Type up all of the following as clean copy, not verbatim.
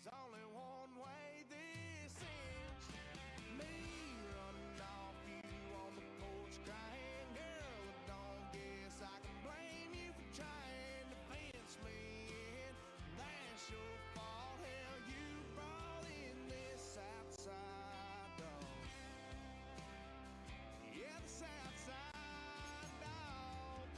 There's only one way this ends. Me running off you on the porch crying, girl, I don't guess I can blame you for trying to fence me in. That's your fault, hell, you brought in this outside dog. Yeah, this outside dog.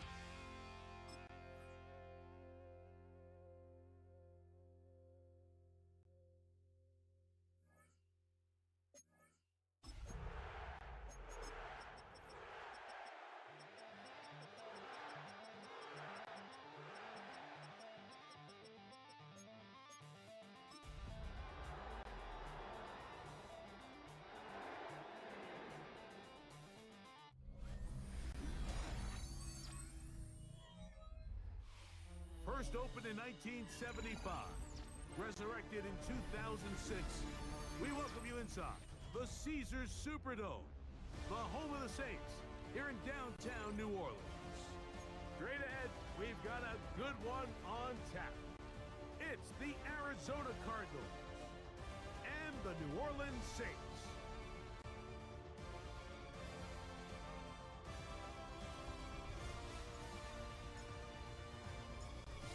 First opened in 1975, resurrected in 2006, we welcome you inside the Caesars Superdome, the home of the Saints, here in downtown New Orleans. Straight ahead, we've got a good one on tap. It's the Arizona Cardinals and the New Orleans Saints.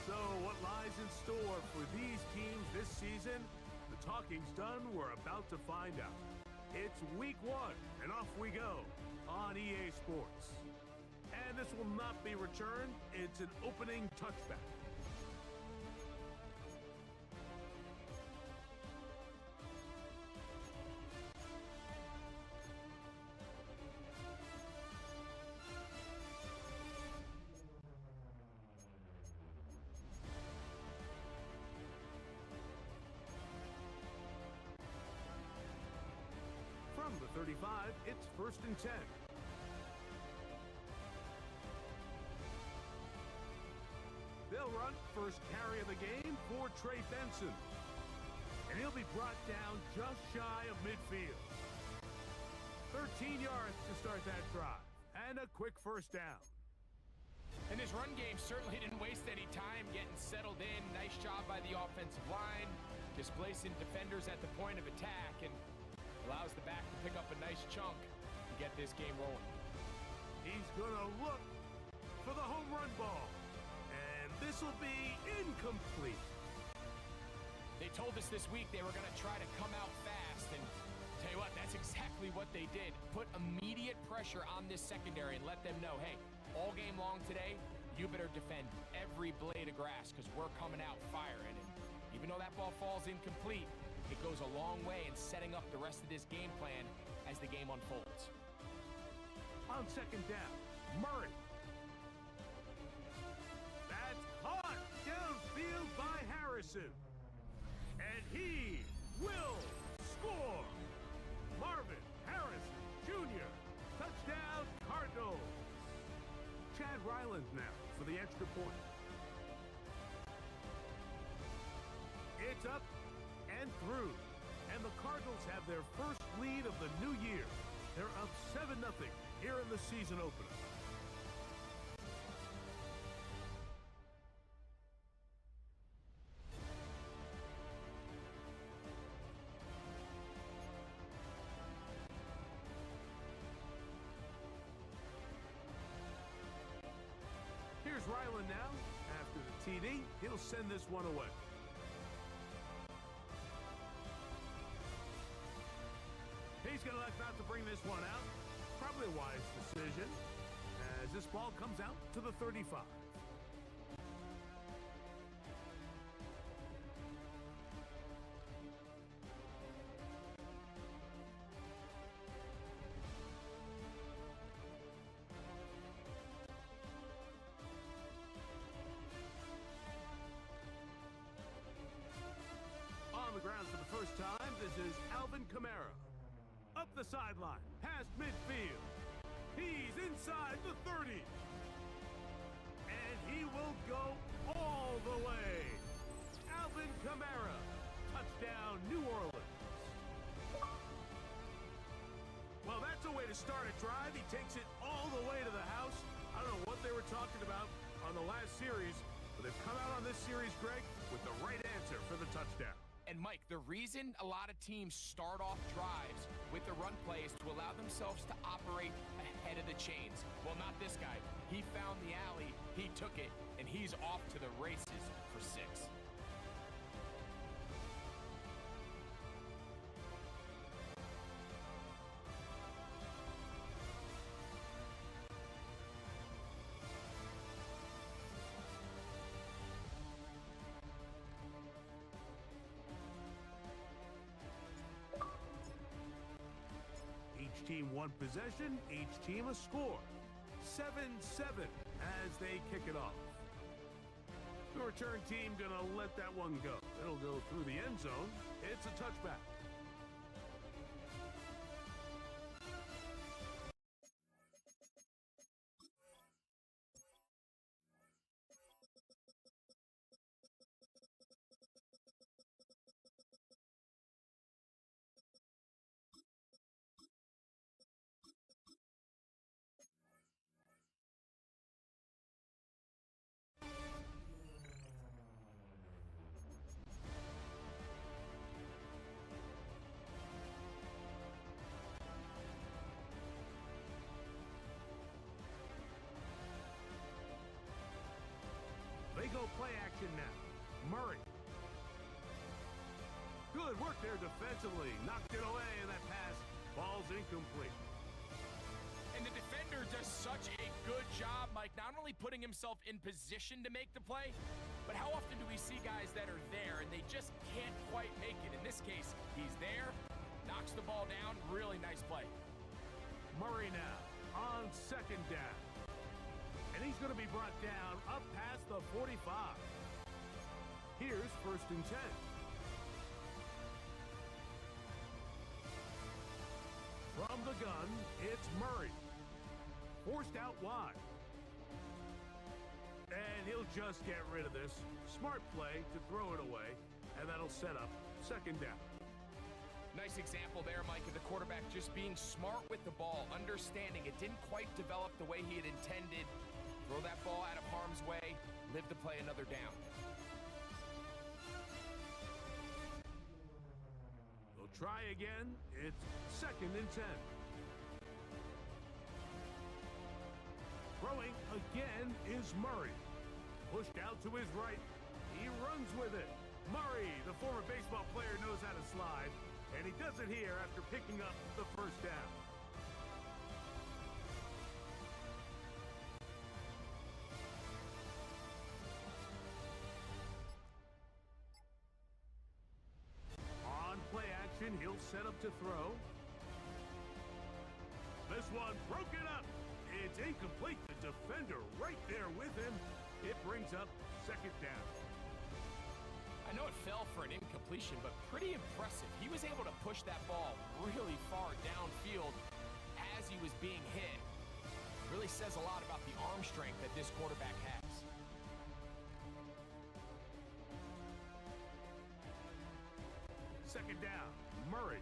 So what lies in store for these teams this season? The talking's done. We're about to find out. It's week 1, and off we go on EA Sports. And this will not be returned. It's an opening touchback. From the 35, it's 1st and 10. They'll run first carry of the game for Trey Benson. And he'll be brought down just shy of midfield. 13 yards to start that drive. And a quick first down. And his run game certainly didn't waste any time getting settled in. Nice job by the offensive line, displacing defenders at the point of attack, and allows the back to pick up a nice chunk to get this game rolling. He's gonna look for the home run ball. And this will be incomplete. They told us this week they were going to try to come out fast, and tell you what, that's exactly what they did. Put immediate pressure on this secondary and let them know, hey, all game long today, you better defend every blade of grass because we're coming out firing. And even though that ball falls incomplete, it goes a long way in setting up the rest of this game plan as the game unfolds. On second down, Murray. That's caught downfield by Harrison. And he will score. Marvin Harrison Jr. Touchdown Cardinals. Chad Ryland now for the extra point. It's up and through. And the Cardinals have their first lead of the new year. They're up 7-0 here in the season opener. Here's Ryland now. After the TD, he'll send this one away. He's going to elect not to bring this one out. Probably a wise decision, as this ball comes out to the 35. On the ground for the first time, this is Alvin Kamara. Up the sideline, past midfield. He's inside the 30. And he will go all the way. Alvin Kamara, touchdown New Orleans. Well, that's a way to start a drive. He takes it all the way to the house. I don't know what they were talking about on the last series, but they've come out on this series, Greg, with the right answer for the touchdown. And Mike, Mike, the reason a lot of teams start off drives with the run play is to allow themselves to operate ahead of the chains. Well, not this guy. He found the alley, he took it, and he's off to the races for 6. Each team one possession, each team a score. 7-7 as they kick it off. The return team gonna let that one go. It'll go through the end zone. It's a touchback. They go play action now. Murray. Good work there defensively. Knocked it away, and that pass falls incomplete. And the defender does such a good job, Mike, not only putting himself in position to make the play, but how often do we see guys that are there and they just can't quite make it? In this case, he's there, knocks the ball down. Really nice play. Murray now on second down. And he's going to be brought down up past the 45. Here's 1st and 10. From the gun, it's Murray. Forced out wide. And he'll just get rid of this. Smart play to throw it away, and that'll set up 2nd down. Nice example there, Mike, of the quarterback just being smart with the ball, understanding it didn't quite develop the way he had intended. Throw that ball out of harm's way, live to play another down. They'll try again. It's 2nd and 10. Throwing again is Murray. Pushed out to his right. He runs with it. Murray, the former baseball player, knows how to slide, and he does it here after picking up the 1st down. He'll set up to throw. This one broken up. It's incomplete. The defender right there with him. It brings up 2nd down. I know it fell for an incompletion, but pretty impressive. He was able to push that ball really far downfield as he was being hit. Really says a lot about the arm strength that this quarterback has. Second down, Murray.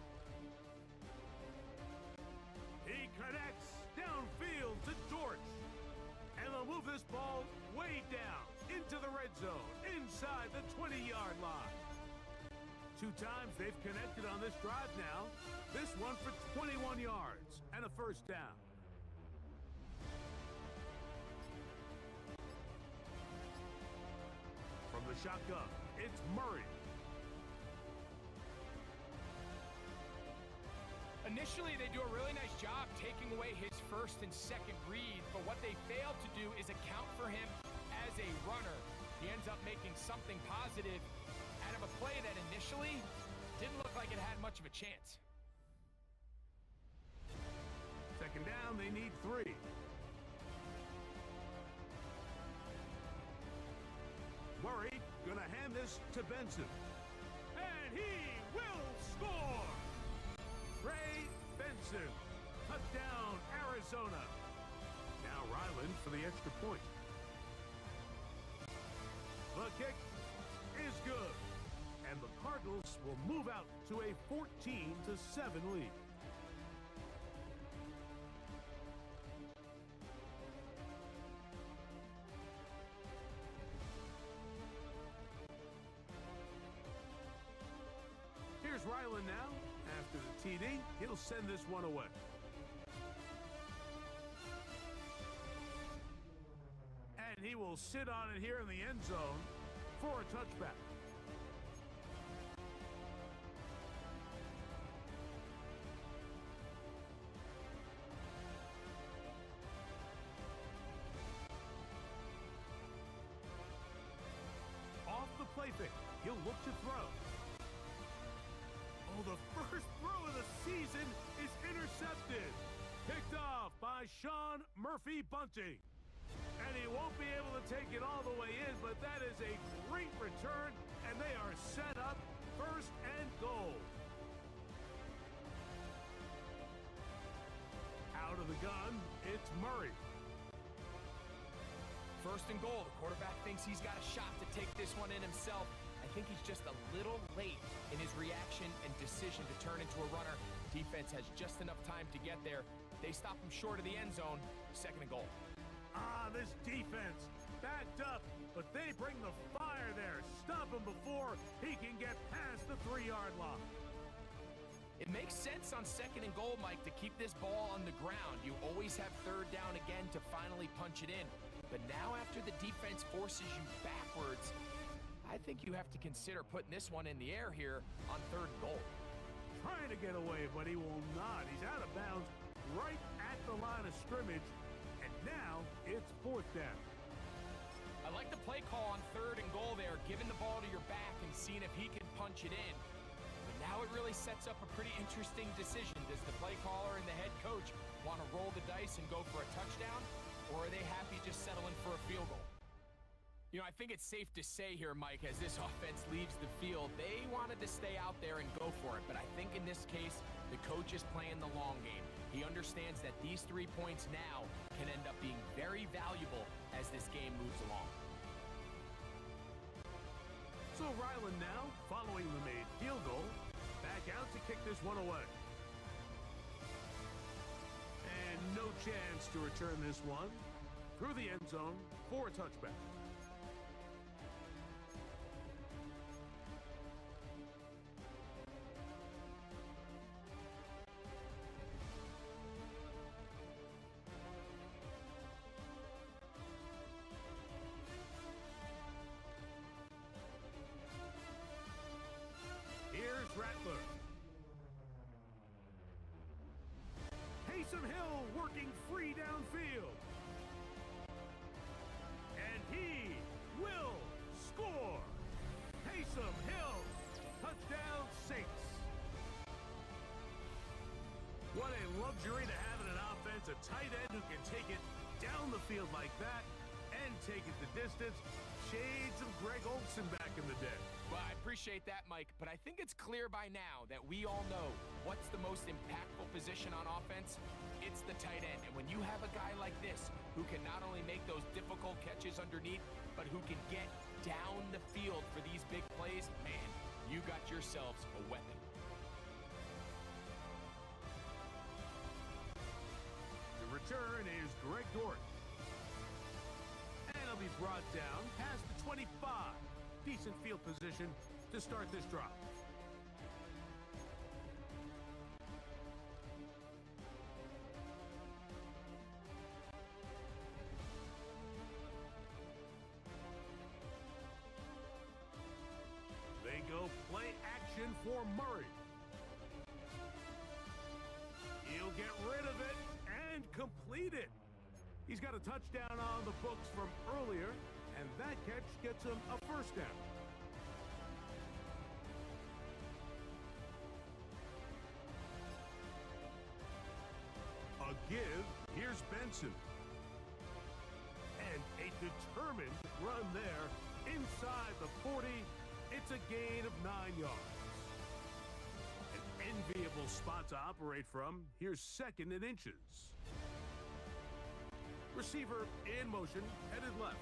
He connects downfield to Dortch. And they'll move this ball way down into the red zone, inside the 20-yard line. 2 times they've connected on this drive now. This one for 21 yards and a 1st down. From the shotgun, it's Murray. Initially, they do a really nice job taking away his 1st and 2nd read, but what they fail to do is account for him as a runner. He ends up making something positive out of a play that initially didn't look like it had much of a chance. 2nd down, they need 3. Murray gonna hand this to Benson. And he will score! Ray Benson, touchdown, Arizona. Now Ryland for the extra point. The kick is good, and the Cardinals will move out to a 14-7 lead. Ryland now. After the TD, he'll send this one away. And he will sit on it here in the end zone for a touchback. Off the play fake, he'll look to throw. Oh, the first throw of the season is intercepted. Picked off by Sean Murphy Bunting. And he won't be able to take it all the way in, but that is a great return, and they are set up first and goal. Out of the gun, it's Murray. First and goal. The quarterback thinks he's got a shot to take this one in himself. I think he's just a little late in his reaction and decision to turn into a runner. Defense has just enough time to get there. They stop him short of the end zone. Second and goal. This defense backed up, but they bring the fire there. Stop him before he can get past the 3-yard line. It makes sense on second and goal, Mike, to keep this ball on the ground. You always have third down again to finally punch it in. But now after the defense forces you backwards, I think you have to consider putting this one in the air here on third and goal. Trying to get away, but he will not. He's out of bounds right at the line of scrimmage. And now it's fourth down. I like the play call on third and goal there, giving the ball to your back and seeing if he can punch it in. But now it really sets up a pretty interesting decision. Does the play caller and the head coach want to roll the dice and go for a touchdown? Or are they happy just settling for a field goal? You know, I think it's safe to say here, Mike, as this offense leaves the field, they wanted to stay out there and go for it. But I think in this case, the coach is playing the long game. He understands that these 3 points now can end up being very valuable as this game moves along. So Ryland now, following the made field goal, back out to kick this one away. And no chance to return this one through the end zone for a touchback. Here's Rattler. Taysom Hill working free downfield. And he will score. Taysom Hill, touchdown Saints. What a luxury to have in an offense, a tight end who can take it down the field like that and take it the distance. Shades of Greg Olsen back in the day. Well, I appreciate that, Mike, but I think it's clear by now that we all know what's the most impactful position on offense. It's the tight end. And when you have a guy like this who can not only make those difficult catches underneath, but who can get down the field for these big plays, man, you got yourselves a weapon. The return is Greg Dortch. And he'll be brought down past the 25. Decent field position to start this drive. They go play action for Murray. He'll get rid of it and complete it. He's got a touchdown on the books from earlier, and that catch gets him a first down. A give, here's Benson. And a determined run there inside the 40. It's a gain of 9 yards. An enviable spot to operate from. Here's second and inches. Receiver in motion, headed left.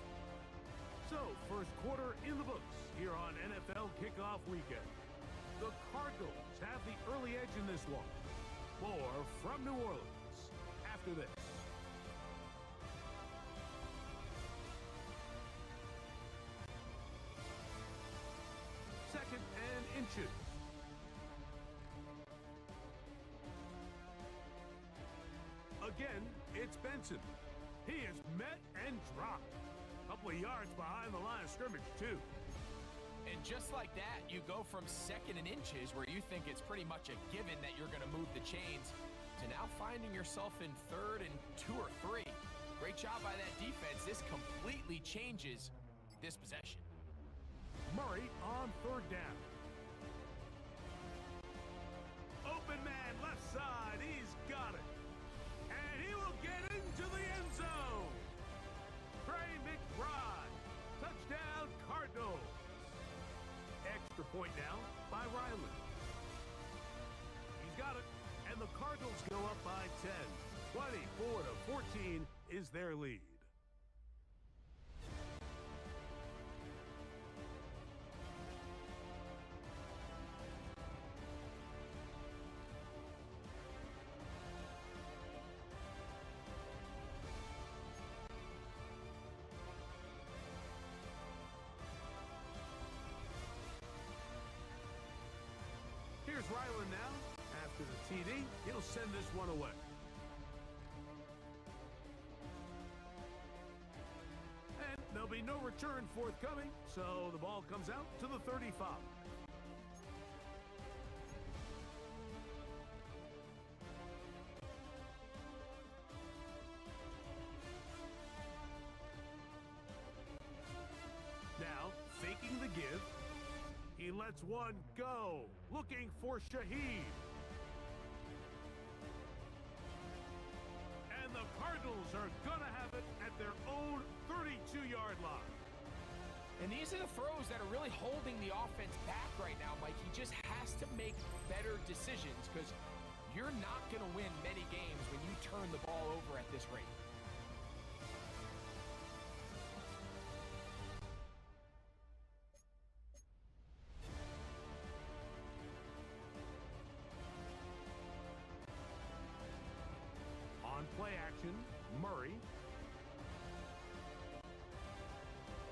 So, first quarter in the books here on NFL Kickoff Weekend. The Cardinals have the early edge in this one. More from New Orleans after this. Second and inches. again, it's Benson. He is met and dropped. A couple of yards behind the line of scrimmage, too. And just like that, you go from second and inches, where you think it's pretty much a given that you're going to move the chains, to now finding yourself in third and 2 or 3. Great job by that defense. This completely changes this possession. Murray on third down. Open man, left side. He's got it. And he will get into the end zone. Trey McBride. Touchdown, Cardinals. Extra point now by Ryland. He's got it. And the Cardinals go up by 10. 24-14 is their lead. Here's Ryland now. After the TD, he'll send this one away. And there'll be no return forthcoming, so the ball comes out to the 35. Now, faking the give. He lets one go, looking for Shaheed. And the Cardinals are going to have it at their own 32-yard line. And these are the throws that are really holding the offense back right now, Mike. He just has to make better decisions, because you're not going to win many games when you turn the ball over at this rate. On play action, Murray.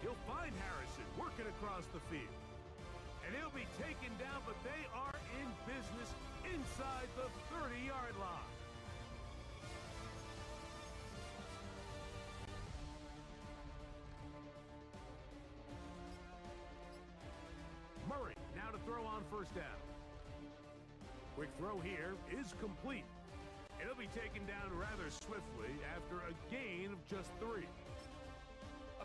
He'll find Harrison working across the field. And he'll be taken down, but they are in business inside the 30-yard line. Murray now to throw on first down. Quick throw here is complete. It'll be taken down rather swiftly after a gain of just 3.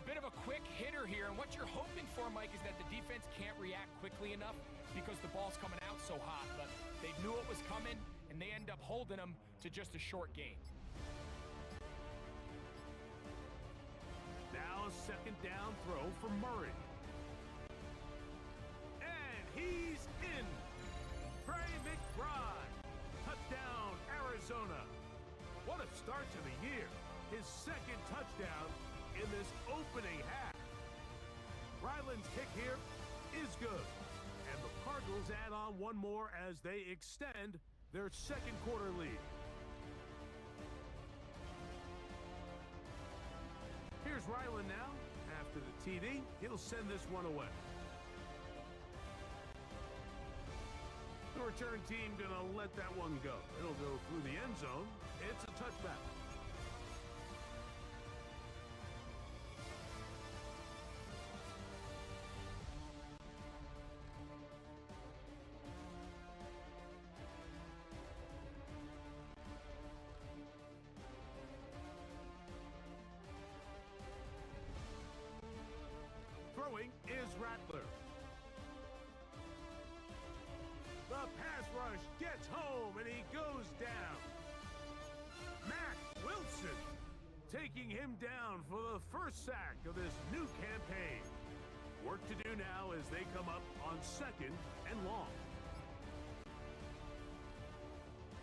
A bit of a quick hitter here, and what you're hoping for, Mike, is that the defense can't react quickly enough because the ball's coming out so hot. But they knew it was coming, and they end up holding them to just a short gain. Now a second down throw for Murray. And he's in. Trey McBride. Touchdown, Arizona. What a start to the year. His second touchdown in this opening half. Ryland's kick here is good. And the Cardinals add on one more as they extend their second quarter lead. Here's Ryland now. After the TD, he'll send this one away. The return team gonna let that one go. It'll go through the end zone. It's a touchback. Throwing is Rattler. The pass rush gets home, and he goes down. Mac Wilson taking him down for the first sack of this new campaign. Work to do now as they come up on second and long.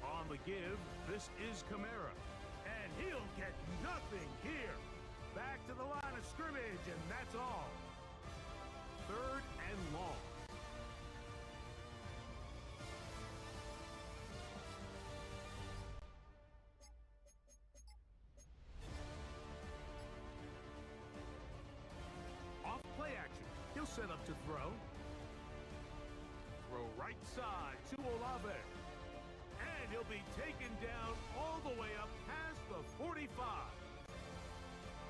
On the give, this is Kamara. And he'll get nothing here. Back to the line of scrimmage, and that's all. Third and long. Off play action. He'll set up to throw. Throw right side to Olave. And And he'll be taken down all the way up past the 45.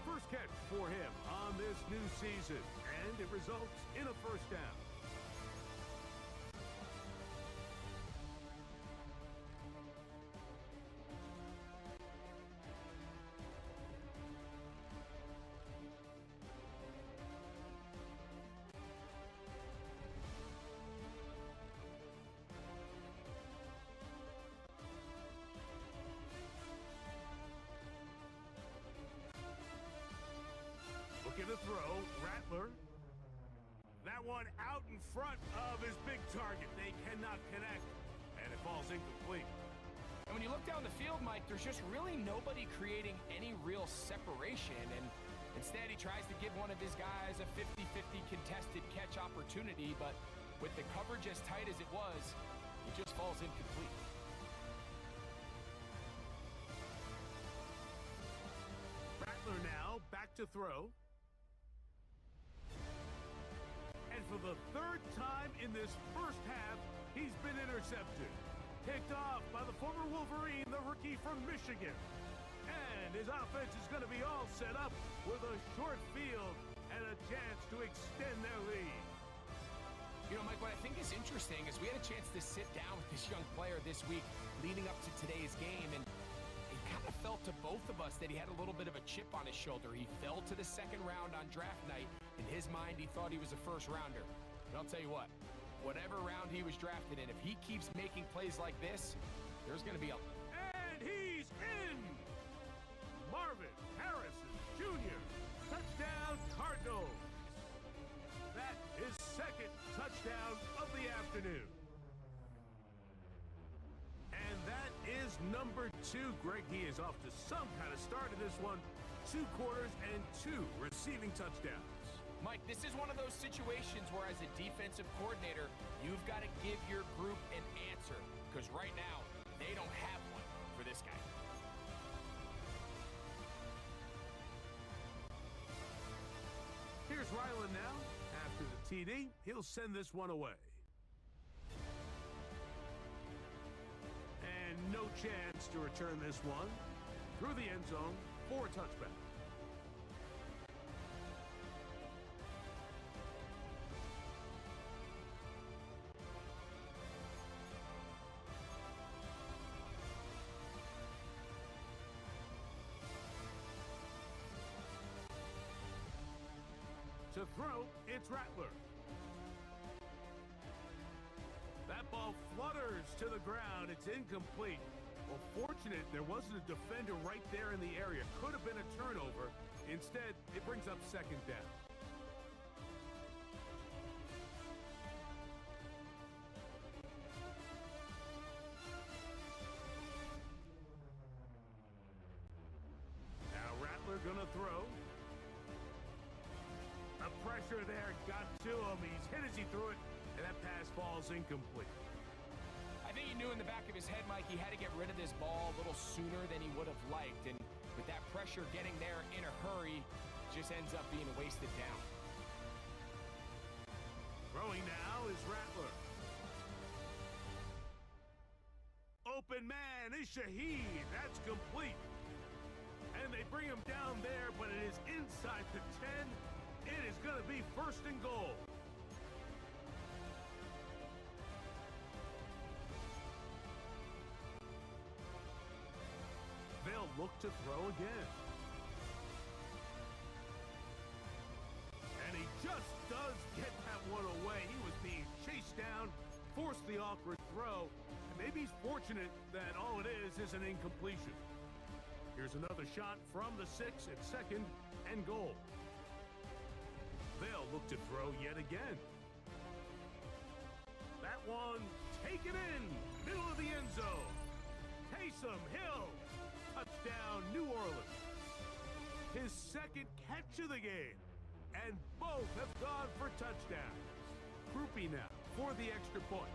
First catch for him on this new season, and it results in a first down. Looking to throw, Rattler. That one out in front of his big target. They cannot connect, and it falls incomplete. And when you look down the field, Mike, there's just really nobody creating any real separation. And instead, he tries to give one of his guys a 50-50 contested catch opportunity. But with the coverage as tight as it was, it just falls incomplete. Rattler now back to throw. And for the third time in this first half, he's been intercepted. Picked off by the former Wolverine, the rookie from Michigan. And his offense is going to be all set up with a short field and a chance to extend their lead. You know, Mike, what I think is interesting is we had a chance to sit down with this young player this week leading up to today's game, and it kind of felt to both of us that he had a little bit of a chip on his shoulder. He fell to the second round on draft night. In his mind, he thought he was a first-rounder. But I'll tell you what, whatever round he was drafted in, if he keeps making plays like this, there's going to be a... And he's in! Marvin Harrison Jr. Touchdown, Cardinals. That is second touchdown of the afternoon. And that is number 2. Greg, he is off to some kind of start in this one. 2 quarters and 2 receiving touchdowns. Mike, this is one of those situations where as a defensive coordinator, you've got to give your group an answer. Because right now, they don't have one for this guy. Here's Ryland now. After the TD, he'll send this one away. And no chance to return this one through the end zone for a touchback. To throw, it's Rattler. That ball flutters to the ground. It's incomplete. Well, fortunate there wasn't a defender right there in the area. Could have been a turnover. Instead, it brings up second down. Now Rattler gonna throw. The pressure there got to him. He's hit as he threw it, and that pass falls incomplete. I think he knew in the back of his head, Mike, he had to get rid of this ball a little sooner than he would have liked. And with that pressure getting there in a hurry, just ends up being a wasted down. Throwing now is Rattler. Open man is Shaheed. That's complete. And they bring him down there, but it is inside the 10. It is going to be first and goal. They'll look to throw again. And he just does get that one away. He was being chased down, forced the awkward throw. And maybe he's fortunate that all it is an incompletion. Here's another shot from the 6 at second and goal. They'll look to throw yet again. That one taken in, middle of the end zone. Taysom Hill, touchdown New Orleans. His second catch of the game, and both have gone for touchdowns. Groupie now for the extra point.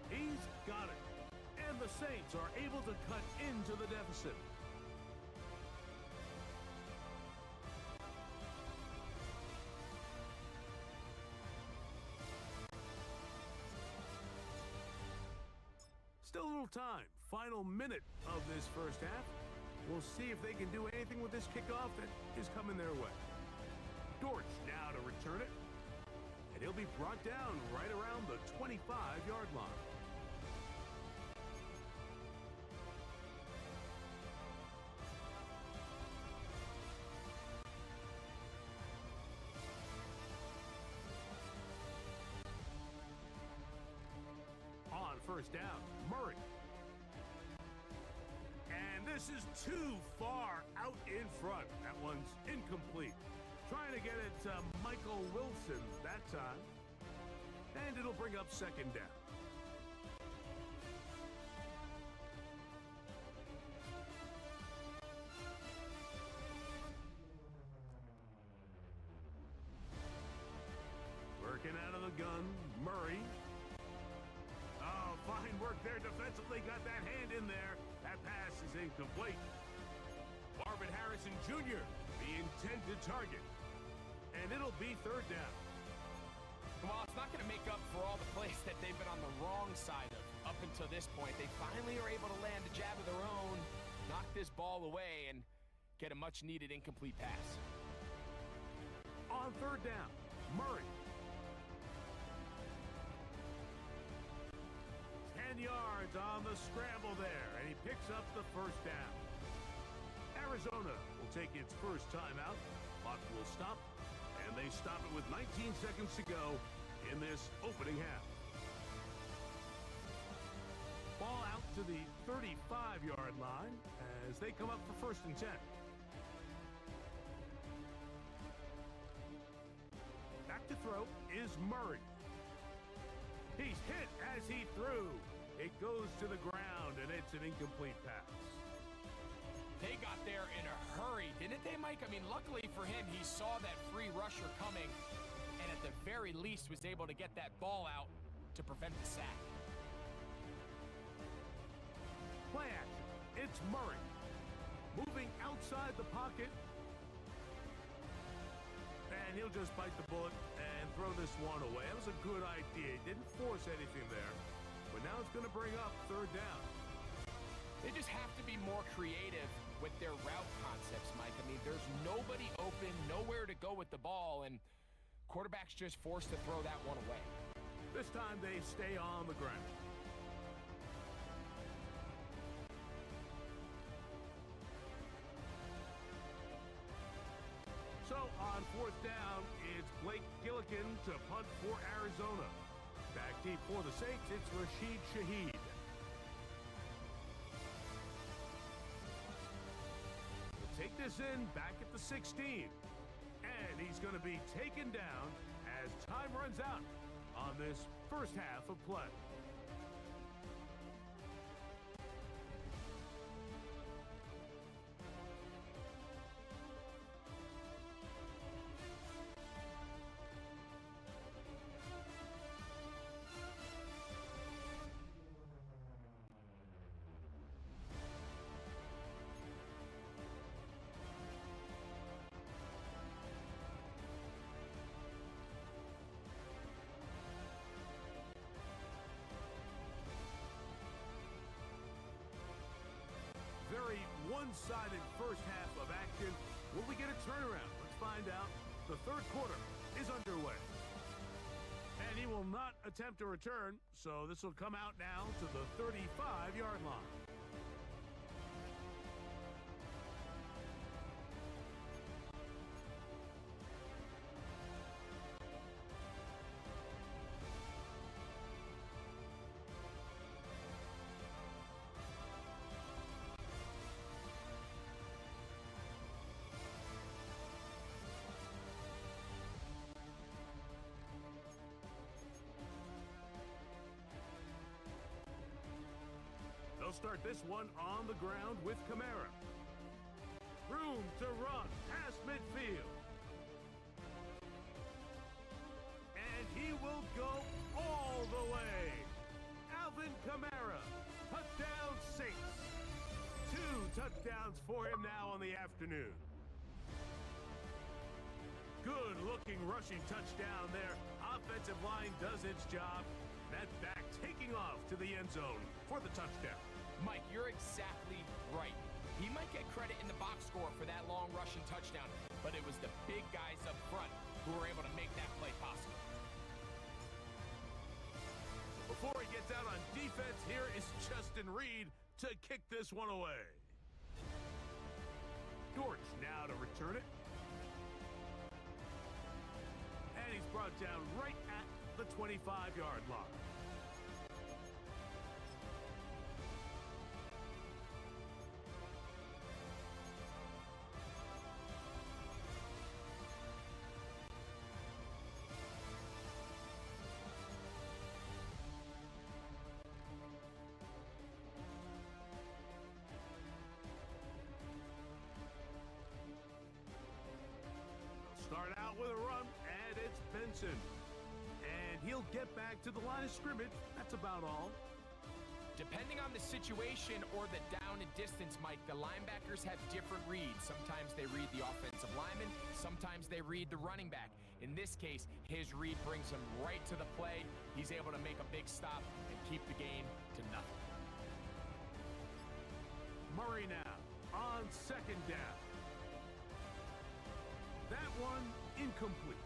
He's got it, and the Saints are able to cut into the deficit. little time, final minute of this first half. We'll see if they can do anything with this kickoff that is coming their way. Dortch now to return it. And he'll be brought down right around the 25-yard line. On first down, Murray. And this is too far out in front. That one's incomplete. Trying to get it to Michael Wilson that time. And it'll bring up second down. Working out of the gun, Murray. Oh, fine work there defensively. Got that hand in there. That pass is incomplete. Marvin Harrison Jr., the intended target. And it'll be third down. Well, it's not going to make up for all the plays that they've been on the wrong side of up until this point. They finally are able to land a jab of their own, knock this ball away, and get a much-needed incomplete pass. On third down, Murray. 10 yards on the scramble there, and he picks up the first down. Arizona will take its first timeout. Clock will stop, and they stop it with 19 seconds to go in this opening half. Ball out to the 35-yard line as they come up for first and 10. Back to throw is Murray. He's hit as he threw. It goes to the ground, and it's an incomplete pass. They got there in a hurry, didn't they, Mike? I mean, luckily for him, he saw that free rusher coming, and at the very least was able to get that ball out to prevent the sack. Play action. It's Murray. Moving outside the pocket. And he'll just bite the bullet and throw this one away. That was a good idea. He didn't force anything there. But now it's going to bring up third down. They just have to be more creative with their route concepts, Mike. I mean, there's nobody open, nowhere to go with the ball, and quarterback's just forced to throw that one away. This time they stay on the ground. So on fourth down, it's Blake Gillikin to punt for Arizona. Back deep for the Saints, it's Rashid Shaheed. He'll take this in back at the 16. And he's going to be taken down as time runs out on this first half of play. Very one-sided first half of action. Will we get a turnaround? Let's find out. The third quarter is underway. And he will not attempt a return, so this will come out now to the 35-yard line. They'll start this one on the ground with Kamara. Room to run past midfield. And he will go all the way. Alvin Kamara, touchdown Saints. 2 touchdowns for him now on the afternoon. Good looking rushing touchdown there. Offensive line does its job. That back taking off to the end zone for the touchdown. Mike, you're exactly right. He might get credit in the box score for that long rushing touchdown, but it was the big guys up front who were able to make that play possible. Before he gets out on defense, here is Justin Reed to kick this one away. Dortch now to return it. And he's brought down right at the 25-yard line. Start out with a run, and it's Benson. And he'll get back to the line of scrimmage. That's about all. Depending on the situation or the down and distance, Mike, the linebackers have different reads. Sometimes they read the offensive lineman. Sometimes they read the running back. In this case, his read brings him right to the play. He's able to make a big stop and keep the game to nothing. Murray now on second down. That one incomplete.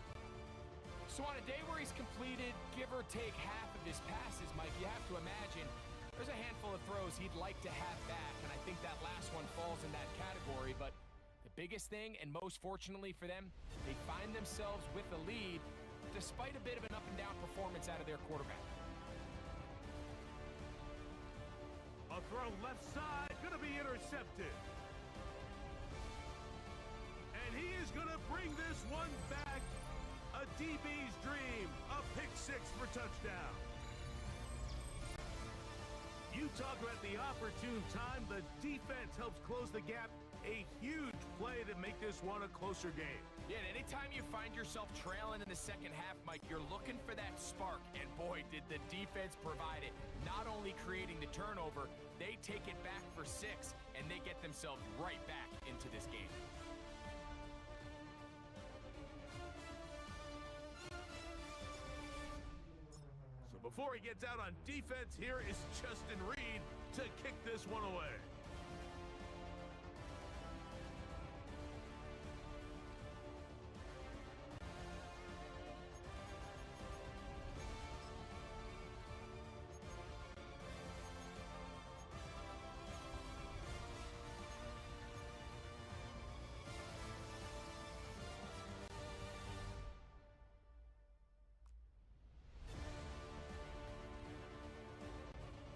So on a day where he's completed, give or take half of his passes, Mike, you have to imagine there's a handful of throws he'd like to have back, and I think that last one falls in that category. But the biggest thing, and most fortunately for them, they find themselves with the lead despite a bit of an up-and-down performance out of their quarterback. A throw left side, gonna be intercepted. And he is gonna bring this one back. A DB's dream, a pick six for touchdown. You talk about the opportune time, the defense helps close the gap. A huge play to make this one a closer game. Yeah, and anytime you find yourself trailing in the second half, Mike, you're looking for that spark. And boy, did the defense provide it. Not only creating the turnover, they take it back for 6, and they get themselves right back into this game. So before he gets out on defense, here is Justin Reed to kick this one away.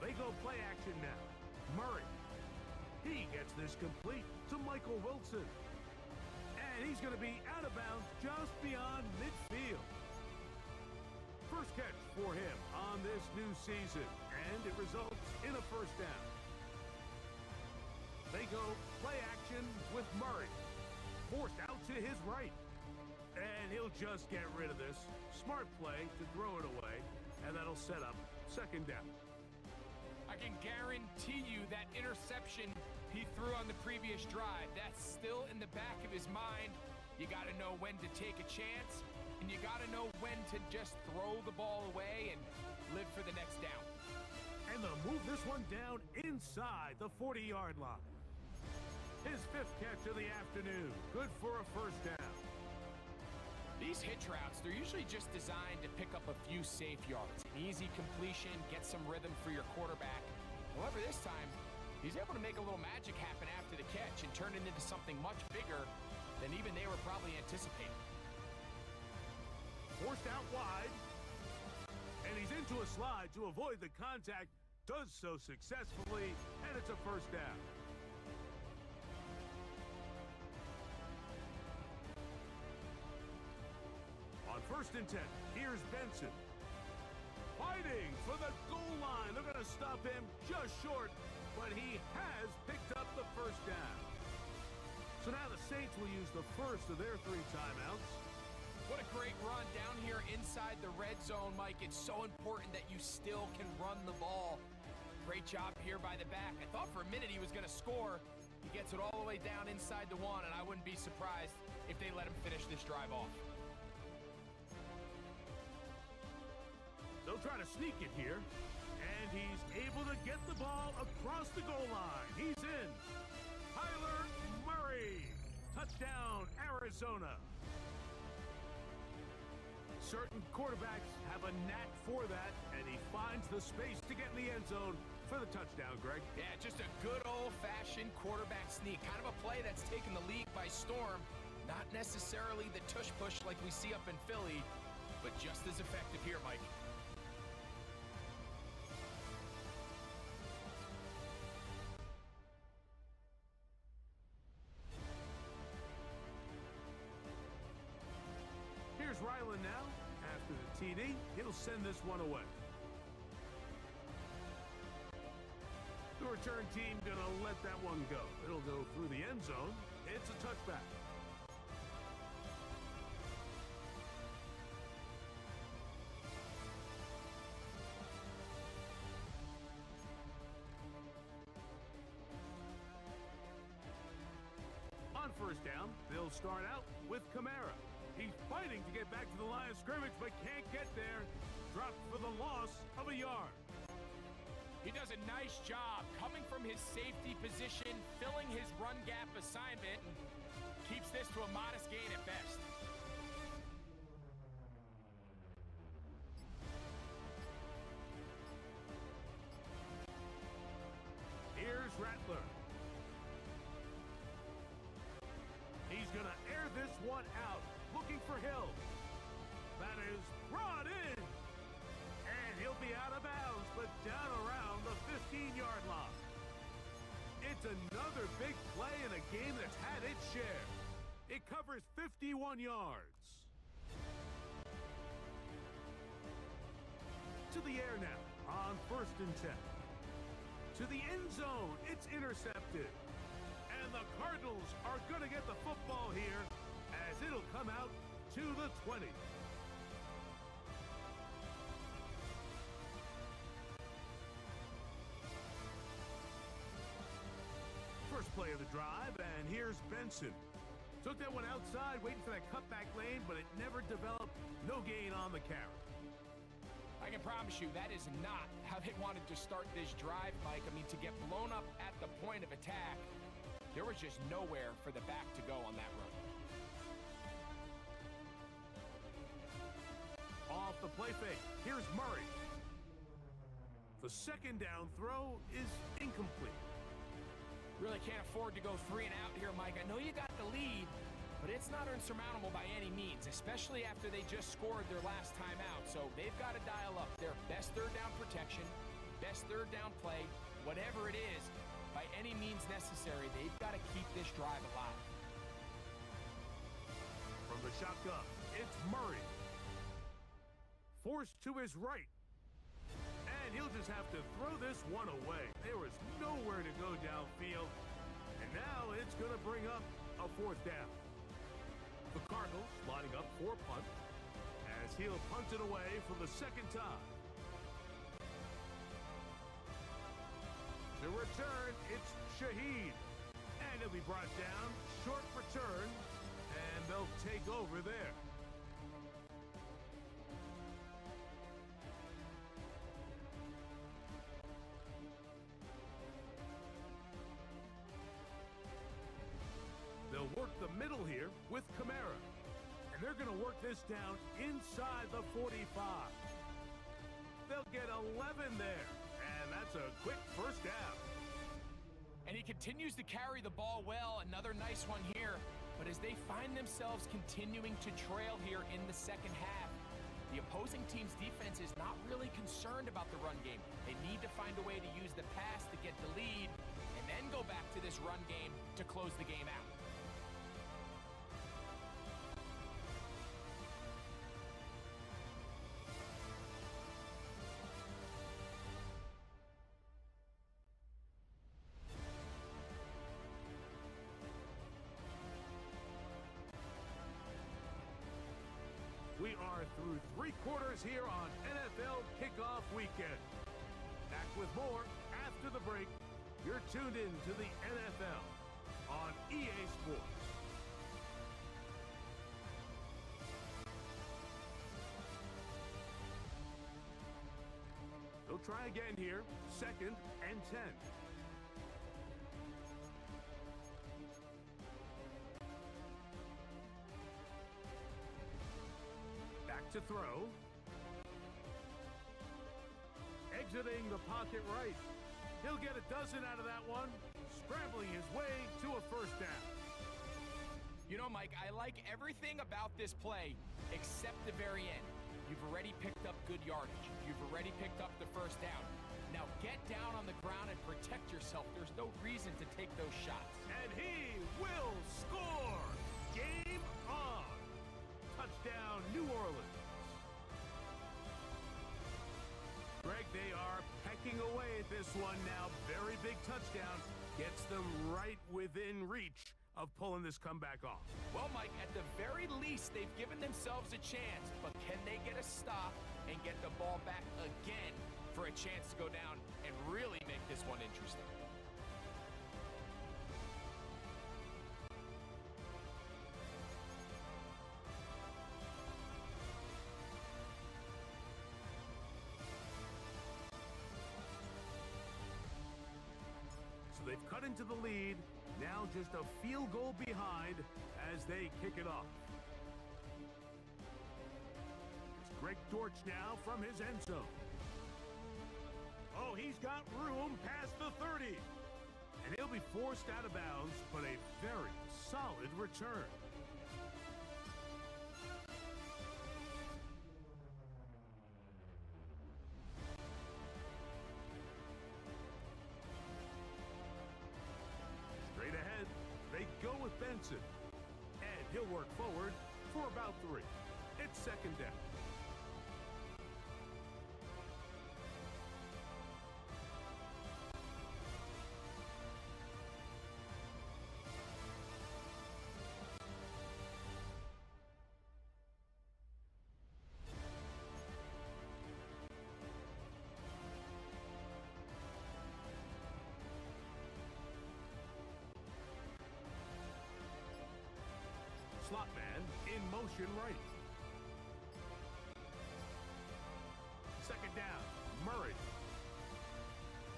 They go play action now. Murray. He gets this complete to Michael Wilson. And he's going to be out of bounds just beyond midfield. First catch for him on this new season, and it results in a first down. They go play action with Murray. Forced out to his right. And he'll just get rid of this. Smart play to throw it away, and that'll set up second down. I can guarantee you that interception he threw on the previous drive, that's still in the back of his mind. You got to know when to take a chance, and you got to know when to just throw the ball away and live for the next down. And they'll move this one down inside the 40-yard line. His 5th catch of the afternoon. Good for a first down. These hitch routes, they're usually just designed to pick up a few safe yards. An easy completion, get some rhythm for your quarterback. However, this time, he's able to make a little magic happen after the catch and turn it into something much bigger than even they were probably anticipating. Forced out wide. And he's into a slide to avoid the contact. Does so successfully, and it's a first down. On 1st and 10, here's Benson. Fighting for the goal line. They're going to stop him just short, but he has picked up the first down. So now the Saints will use the first of their 3 timeouts. What a great run down here inside the red zone, Mike. It's so important that you still can run the ball. Great job here by the back. I thought for a minute he was going to score. He gets it all the way down inside the 1, and I wouldn't be surprised if they let him finish this drive off. They'll try to sneak it here. And he's able to get the ball across the goal line. He's in. Kyler Murray. Touchdown, Arizona. Certain quarterbacks have a knack for that, and he finds the space to get in the end zone for the touchdown, Greg. Yeah, just a good old-fashioned quarterback sneak. Kind of a play that's taken the league by storm. Not necessarily the tush-push like we see up in Philly, but just as effective here, Mike. Here's Ryland now. After the TD, he'll send this one away. The return team gonna let that one go. It'll go through the end zone. It's a touchback. On first down, they'll start out with Kamara. He's fighting to get back to the line of scrimmage, but can't get there. Dropped for the loss of a yard. He does a nice job coming from his safety position, filling his run gap assignment, and keeps this to a modest gain at best. Here's Rattler. He's going to air this one out, looking for Hill. That is brought in. And he'll be out of bounds, but down around the 15-yard line. It's another big play in a game that's had its share. It covers 51 yards. To the air now on 1st and 10. To the end zone, it's intercepted. And the Cardinals are going to get the football here as it'll come out to the 20. First play of the drive, and here's Benson. Took that one outside, waiting for that cutback lane, but it never developed. No gain on the carry. I can promise you that is not how they wanted to start this drive, Mike. I mean, to get blown up at the point of attack, there was just nowhere for the back to go on that run. Off the play fake, here's Murray. The second down throw is incomplete. Really can't afford to go 3 and out here, Mike. I know you got the lead, but it's not insurmountable by any means, especially after they just scored their last time out. So they've got to dial up their best third down protection, best third down play, whatever it is, by any means necessary. They've got to keep this drive alive. From the shotgun, it's Murray. Forced to his right. And he'll just have to throw this one away. There was nowhere to go downfield. And now it's going to bring up a 4th down. The Cardinals lining up for punt as he'll punt it away for the second time. To return, it's Shaheed. And he'll be brought down, short return, and they'll take over there. They'll work the middle here with Kamara. And they're going to work this down inside the 45. They'll get 11 there. And that's a quick first down. And he continues to carry the ball well. Another nice one here. But as they find themselves continuing to trail here in the second half, the opposing team's defense is not really concerned about the run game. They need to find a way to use the pass to get the lead and then go back to this run game to close the game out. We are through 3 quarters here on NFL Kickoff Weekend. Back with more after the break. You're tuned in to the NFL on EA Sports. They'll try again here. 2nd and 10. Back to throw. Exiting the pocket right. He'll get a dozen out of that one. Scrambling his way to a first down. You know, Mike, I like everything about this play except the very end. You've already picked up good yardage. You've already picked up the first down. Now get down on the ground and protect yourself. There's no reason to take those shots. And he will score! Game on! Touchdown, New Orleans. Greg, they are pecking away at this one now. Very big touchdown. Gets them right within reach of pulling this comeback off. Well, Mike, at the very least, they've given themselves a chance. But can they get a stop and get the ball back again for a chance to go down and really make this one interesting? So they've cut into the lead. Now just a field goal behind as they kick it off. It's Greg Dortch now from his end zone. Oh, he's got room past the 30. And he'll be forced out of bounds, but a very solid return. Straight ahead, they go with Benson. And he'll work forward for about 3. It's 2nd down. Slot man in motion right. 2nd down, Murray.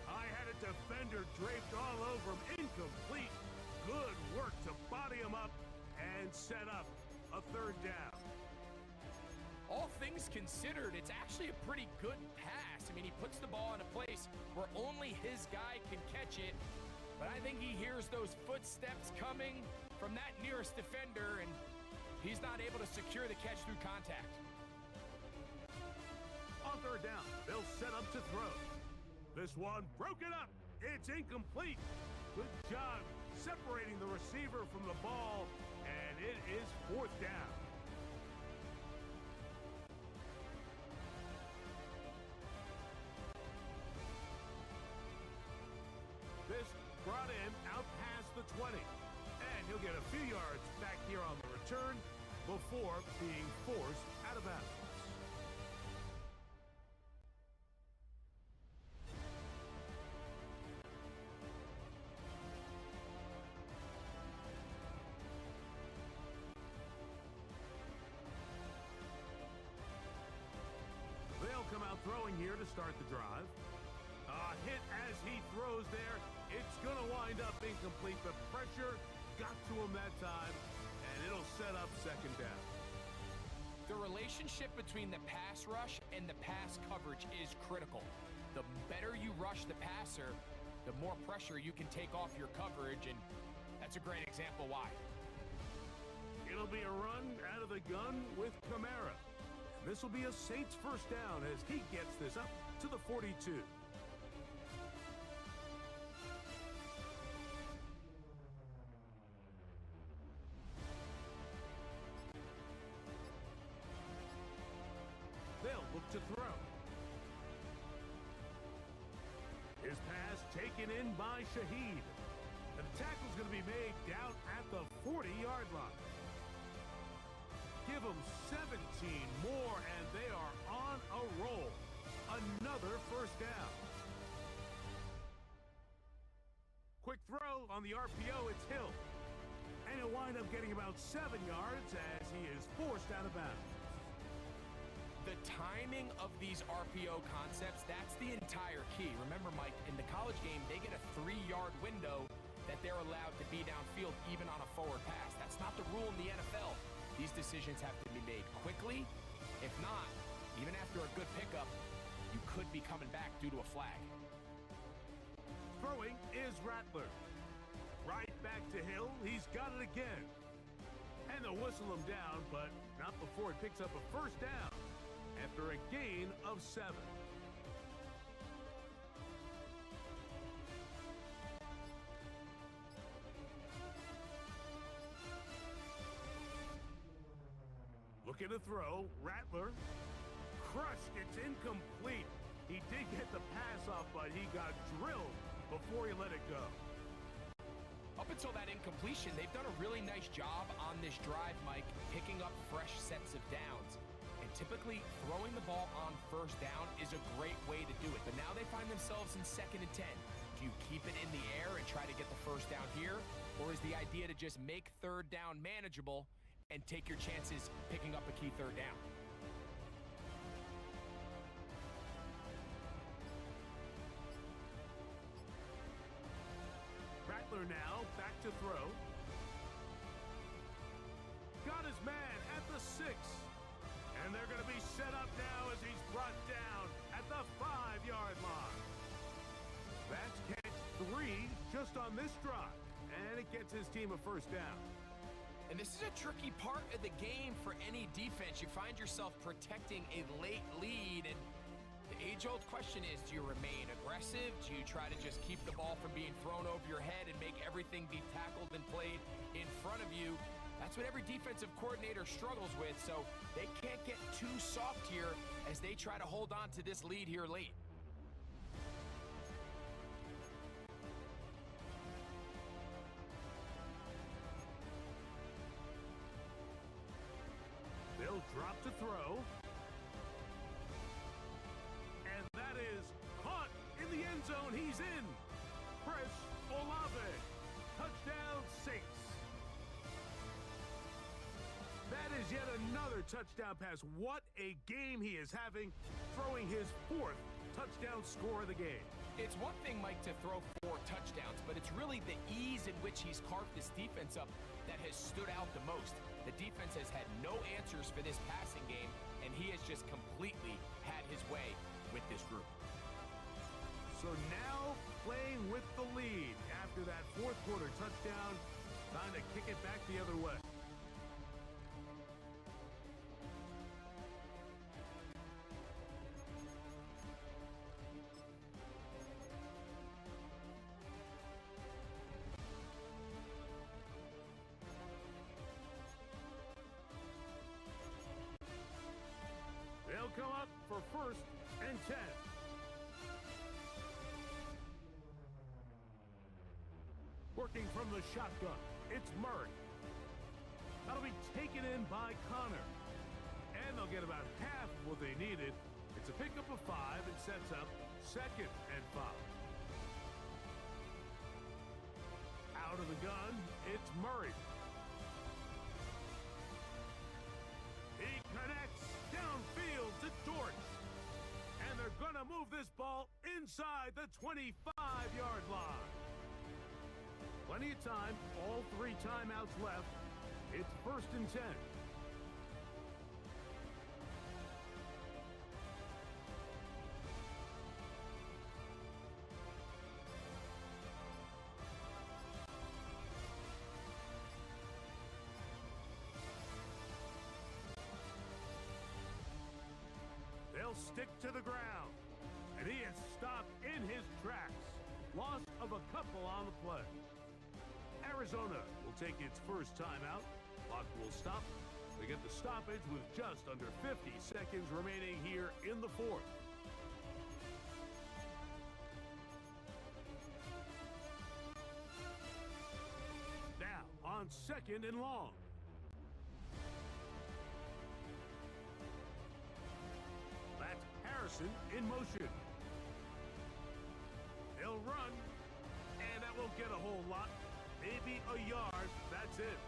I had a defender draped all over him. Incomplete. Good work to body him up and set up a 3rd down. All things considered, it's actually a pretty good pass. I mean, he puts the ball in a place where only his guy can catch it. But I think he hears those footsteps coming from that nearest defender, and he's not able to secure the catch through contact. On 3rd down, they'll set up to throw. This one broken up. It's incomplete. Good job separating the receiver from the ball, and it is 4th down. This brought him out past the 20. And he'll get a few yards back here on the return before being forced out of bounds. They'll come out throwing here to start the drive. A hit as he throws there. It's going to wind up incomplete. The pressure got to him that time, and it'll set up 2nd down. The relationship between the pass rush and the pass coverage is critical. The better you rush the passer, the more pressure you can take off your coverage, and that's a great example why. It'll be a run out of the gun with Kamara. This will be a Saints 1st down as he gets this up to the 42. They'll look to throw. His pass taken in by Shaheed. And the tackle's going to be made down at the 40-yard line. Give them 17 more, and they are on a roll. Another 1st down. Quick throw on the RPO, it's Hill. And he'll wind up getting about 7 yards as he is forced out of bounds. The timing of these RPO concepts, that's the entire key. Remember, Mike, in the college game, they get a 3-yard window that they're allowed to be downfield even on a forward pass. That's not the rule in the NFL. These decisions have to be made quickly. If not, even after a good pickup, you could be coming back due to a flag. Throwing is Rattler. Right back to Hill. He's got it again. And they'll whistle him down, but not before he picks up a first down after a gain of 7. Looking to throw, Rattler crushed. It's incomplete. He did get the pass off, but he got drilled before he let it go. Up until that incompletion, they've done a really nice job on this drive, Mike, picking up fresh sets of downs. And typically, throwing the ball on first down is a great way to do it. But now they find themselves in 2nd and 10. Do you keep it in the air and try to get the first down here? Or is the idea to just make 3rd down manageable and take your chances picking up a key 3rd down? Rattler now back to throw. Got his man at the 6. And they're going to be set up now as he's brought down at the 5-yard line. That's catch 3 just on this drive. And it gets his team a first down. And this is a tricky part of the game for any defense. You find yourself protecting a late lead, and the age-old question is, do you remain aggressive? Do you try to just keep the ball from being thrown over your head and make everything be tackled and played in front of you? That's what every defensive coordinator struggles with, so they can't get too soft here as they try to hold on to this lead here late. They'll drop to throw. And that is caught in the end zone. He's in. Press Olave. Touchdown, Saints. That is yet another touchdown pass. What a game he is having, throwing his 4th touchdown score of the game. It's one thing, Mike, to throw 4 touchdowns, but it's really the ease in which he's carved this defense up that has stood out the most. The defense has had no answers for this passing game, and he has just completely had his way with this group. So now playing with the lead after that 4th quarter touchdown, time to kick it back the other way. They'll come up for 1st and 10. Working from the shotgun, it's Murray. That'll be taken in by Connor. And they'll get about half of what they needed. It's a pickup of 5 and sets up 2nd and 5. Out of the gun, it's Murray. He connects downfield to Dortch. And they're going to move this ball inside the 25-yard line. Plenty of time, all 3 timeouts left. It's 1st and 10. They'll stick to the ground, and he is stopped in his tracks. Loss of a couple on the play. Arizona will take its first timeout. Clock will stop. They get the stoppage with just under 50 seconds remaining here in the 4th. Now on 2nd and long. That's Harrison in motion. He'll run, and that won't get a whole lot. Maybe a yard, that's it.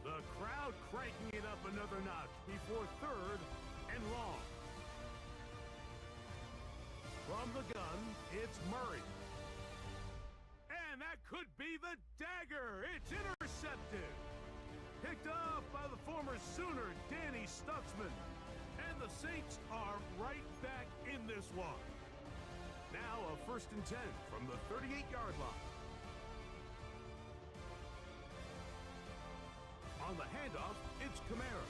The crowd cranking it up another notch before 3rd and long. It's Murray. And that could be the dagger. It's intercepted. Picked up by the former Sooner, Danny Stutzman. And the Saints are right back in this one. Now a 1st and 10 from the 38-yard line. On the handoff, it's Kamara.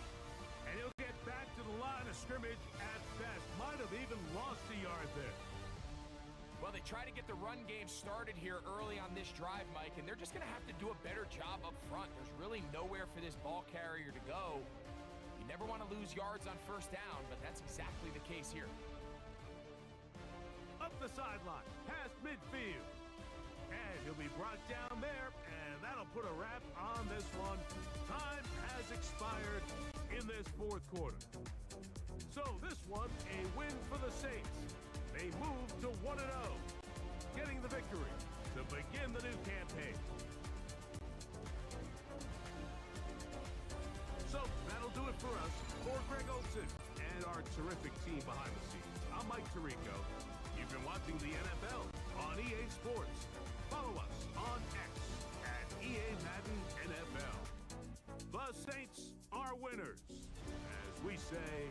And he'll get back to the line of scrimmage at best. Might have even lost a yard there. Well, they try to get the run game started here early on this drive, Mike, and they're just going to have to do a better job up front. There's really nowhere for this ball carrier to go. You never want to lose yards on 1st down, but that's exactly the case here. Up the sideline, past midfield. And he'll be brought down there, and that'll put a wrap on this one. Time has expired in this 4th quarter. So this one, a win for the Saints. They move to 1-0, getting the victory to begin the new campaign. So that'll do it for us. For Greg Olson and our terrific team behind the scenes, I'm Mike Tirico. You've been watching the NFL on EA Sports. Follow us on X at EA Madden NFL. The Saints are winners. As we say,